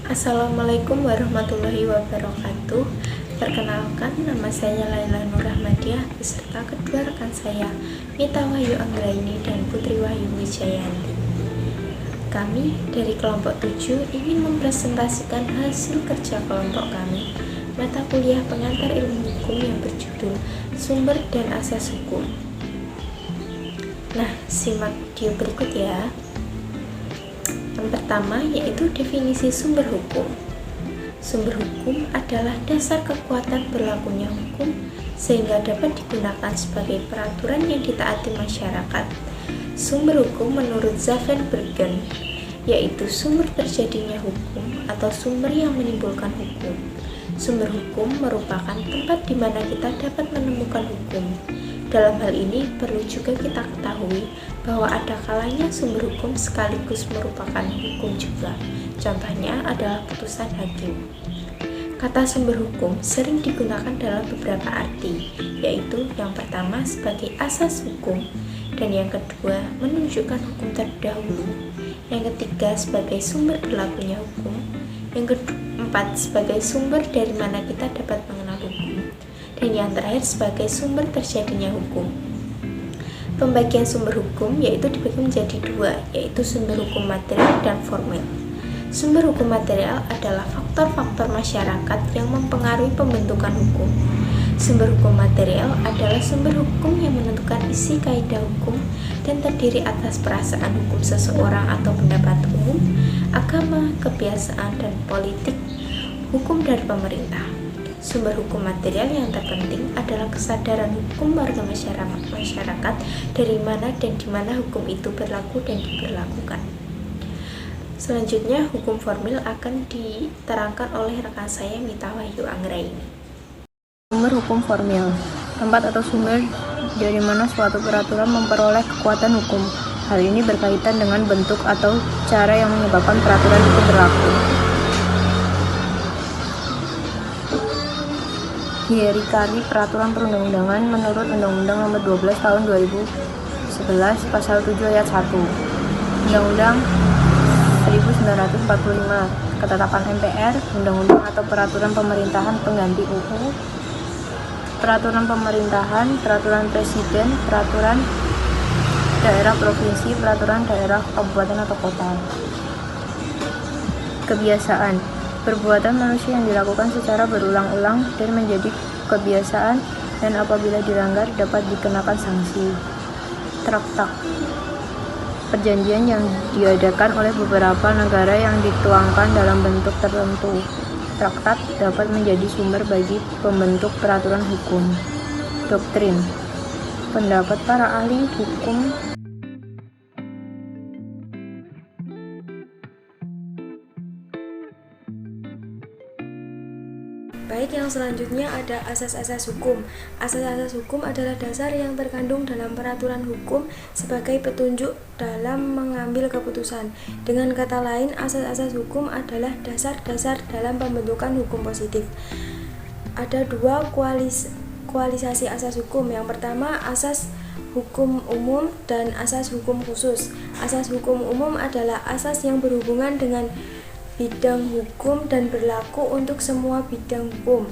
Assalamualaikum warahmatullahi wabarakatuh. Perkenalkan, nama saya Laila Nur Rahmadiah beserta kedua rekan saya, Mita Wahyu Anggraini dan Putri Wahyu Wijayanti. Kami dari kelompok 7 ingin mempresentasikan hasil kerja kelompok kami, mata kuliah pengantar ilmu hukum yang berjudul Sumber dan Asas Hukum. Nah, simak video berikut ya. Yang pertama yaitu definisi sumber hukum. Sumber hukum adalah dasar kekuatan berlakunya hukum sehingga dapat digunakan sebagai peraturan yang ditaati masyarakat. Sumber hukum menurut Zavenbergen yaitu sumber terjadinya hukum atau sumber yang menimbulkan hukum. Sumber hukum merupakan tempat di mana kita dapat menemukan hukum. Dalam hal ini perlu juga kita ketahui bahwa ada kalanya sumber hukum sekaligus merupakan hukum juga. Contohnya adalah putusan hakim. Kata sumber hukum sering digunakan dalam beberapa arti, yaitu yang pertama sebagai asas hukum, dan yang kedua menunjukkan hukum terdahulu, yang ketiga sebagai sumber berlakunya hukum, yang keempat sebagai sumber dari mana kita dapat mengenal hukum, dan yang terakhir sebagai sumber terjadinya hukum. Pembagian sumber hukum yaitu dibagi menjadi dua, yaitu sumber hukum material dan formil. Sumber hukum material adalah faktor-faktor masyarakat yang mempengaruhi pembentukan hukum. Sumber hukum material adalah sumber hukum yang menentukan isi kaidah hukum dan terdiri atas perasaan hukum seseorang atau pendapat umum, agama, kebiasaan, dan politik hukum dari pemerintah. Sumber hukum material yang terpenting adalah kesadaran hukum warga masyarakat dari mana dan di mana hukum itu berlaku dan diberlakukan. Selanjutnya, hukum formil akan diterangkan oleh rekan saya Mita Wahyu Anggraini. Sumber hukum formil, tempat atau sumber dari mana suatu peraturan memperoleh kekuatan hukum. Hal ini berkaitan dengan bentuk atau cara yang menyebabkan peraturan itu berlaku. Hierarki peraturan perundang-undangan menurut Undang-Undang Nomor 12 Tahun 2011 Pasal 7 Ayat 1 Undang-Undang 1945, Ketetapan MPR, Undang-Undang atau Peraturan Pemerintahan pengganti UU, Peraturan Pemerintahan, Peraturan Presiden, Peraturan Daerah Provinsi, Peraturan Daerah Kabupaten atau Kota. Kebiasaan perbuatan manusia yang dilakukan secara berulang-ulang dan menjadi kebiasaan dan apabila dilanggar dapat dikenakan sanksi. Traktat perjanjian yang diadakan oleh beberapa negara yang dituangkan dalam bentuk tertentu. Traktat dapat menjadi sumber bagi pembentuk peraturan hukum. Doktrin pendapat para ahli hukum. Baik, yang selanjutnya ada asas-asas hukum. Asas-asas hukum adalah dasar yang terkandung dalam peraturan hukum sebagai petunjuk dalam mengambil keputusan. Dengan kata lain, asas-asas hukum adalah dasar-dasar dalam pembentukan hukum positif. Ada dua kualisasi asas hukum. Yang pertama, asas hukum umum dan asas hukum khusus. Asas hukum umum adalah asas yang berhubungan dengan bidang hukum dan berlaku untuk semua bidang hukum.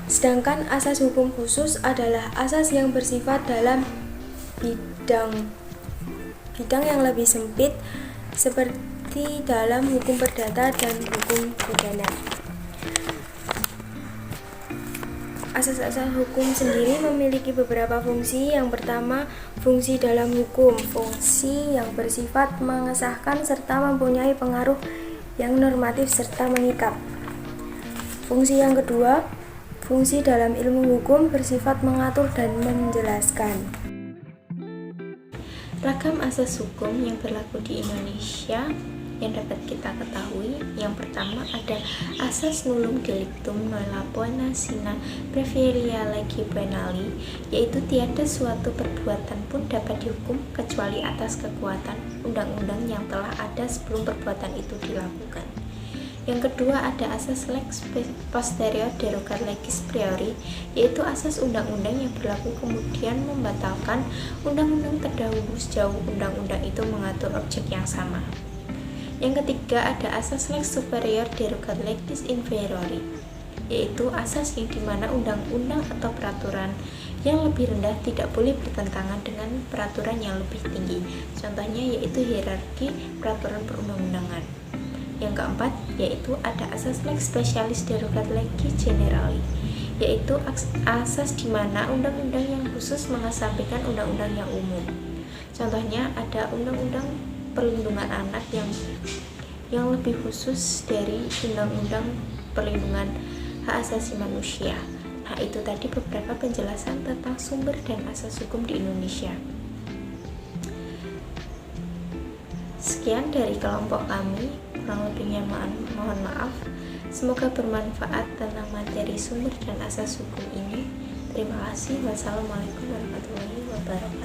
Sedangkan asas hukum khusus adalah asas yang bersifat dalam bidang yang lebih sempit seperti dalam hukum perdata dan hukum pidana. Asas-asas hukum sendiri memiliki beberapa fungsi. Yang pertama, fungsi dalam hukum, fungsi yang bersifat mengesahkan serta mempunyai pengaruh yang normatif serta mengikat. Fungsi yang kedua, fungsi dalam ilmu hukum bersifat mengatur dan menjelaskan. Ragam asas hukum yang berlaku di Indonesia yang dapat kita ketahui. Yang pertama ada asas nullum delictum nulla poena sine praeviria legi penali, yaitu tiada suatu perbuatan pun dapat dihukum kecuali atas kekuatan undang-undang yang telah ada sebelum perbuatan itu dilakukan. Yang kedua ada asas lex posterior derogat legis priori, yaitu asas undang-undang yang berlaku kemudian membatalkan undang-undang terdahulu sejauh undang-undang itu mengatur objek yang sama. Yang ketiga ada asas lex superior derogat legis inferiori, yaitu asas yang dimana undang-undang atau peraturan yang lebih rendah tidak boleh bertentangan dengan peraturan yang lebih tinggi. Contohnya yaitu hierarki peraturan perundang-undangan. Yang keempat yaitu ada asas lex specialis derogat legis generali, yaitu asas di mana undang-undang yang khusus mengesampingkan undang-undang yang umum. Contohnya ada undang-undang perlindungan anak yang lebih khusus dari undang-undang perlindungan hak asasi manusia. Nah, itu tadi beberapa penjelasan tentang sumber dan asas hukum di Indonesia. Sekian dari kelompok kami, kurang lebihnya mohon maaf. Semoga bermanfaat tentang materi sumber dan asas hukum ini. Terima kasih. Wassalamualaikum warahmatullahi wabarakatuh.